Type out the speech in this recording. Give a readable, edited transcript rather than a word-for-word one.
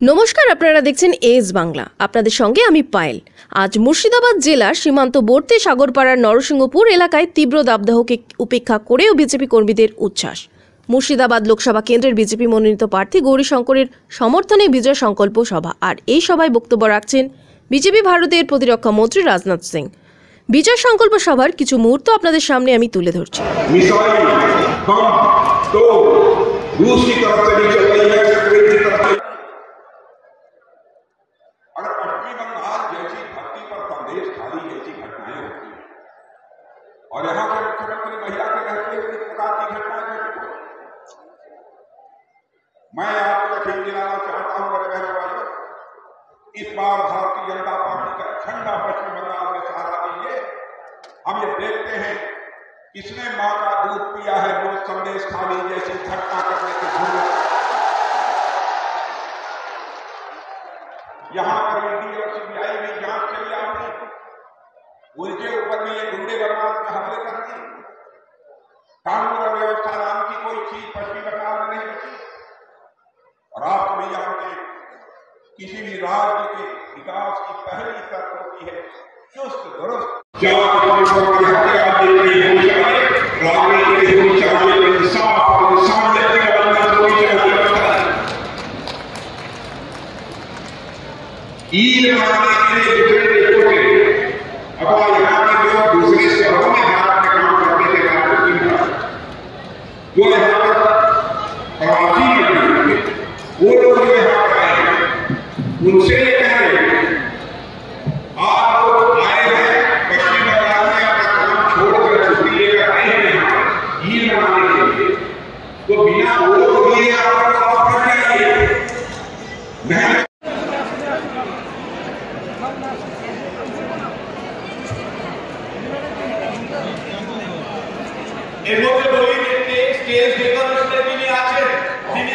নমস্কার, আপনারা দেখছেন এজ বাংলা। আপনাদের সঙ্গে আমি পায়েল। আজ মুর্শিদাবাদ জেলার সীমান্তবর্তী সাগরপাড়ার নরসিংহপুর এলাকায় তীব্র দাবদাহকে উপেক্ষা করেও বিজেপি কর্মীদের উচ্ছ্বাস। মুর্শিদাবাদ লোকসভা কেন্দ্রের বিজেপি মনোনীত প্রার্থী গৌরীশঙ্করের সমর্থনে বিজয় সংকল্প সভা। আর এই সভায় বক্তব্য রাখছেন বিজেপি ভারতের প্রতিরক্ষা মন্ত্রী রাজনাথ সিং। বিজয় সংকল্প সভার কিছু মুহূর্ত আপনাদের সামনে আমি তুলে ধরছি। और यहाँ के मुख्यमंत्री महिला के रहते हुए इस प्रकार की घटनाएं घटी। मैं आपको यकीन दिलाना चाहता हूं मेरे बहनों भाइयों, इस बार भारतीय जनता पार्टी का झंडा पश्चिम बंगाल में सहारा दीजिए। हम ये देखते हैं किसने मां का दूध पिया है वो संदेश खाली जैसी घटना करने की जरूरत। यहाँ पर ईडी और सीबीआई में जांच के लिए आपने उनके ऊपर भी ये गुंडे बर्बाद के हमले कर दिए। कानून और व्यवस्था नाम की कोई चीज पश्चिमी बंगाल में नहीं बची। और आप भी जानते हैं किसी भी राज्य के विकास की पहली शर्त होती है चुस्त दुरुस्त दूसरे शहरों में भारत में काम करते थे जो यहाँ पर प्रवासी वो लोग जो यहाँ पर आए उनसे ये कह रहे आप लोग आए हैं पश्चिम बंगाल में अपना काम छोड़कर छुट्टी लेकर आए हैं यहाँ पर ईद मनाने के लिए, तो बिना वो दिए आप कर जाइए। এর মধ্যে বলি যে স্টেজ ডেকোরেশনের যিনি আছেন তিনি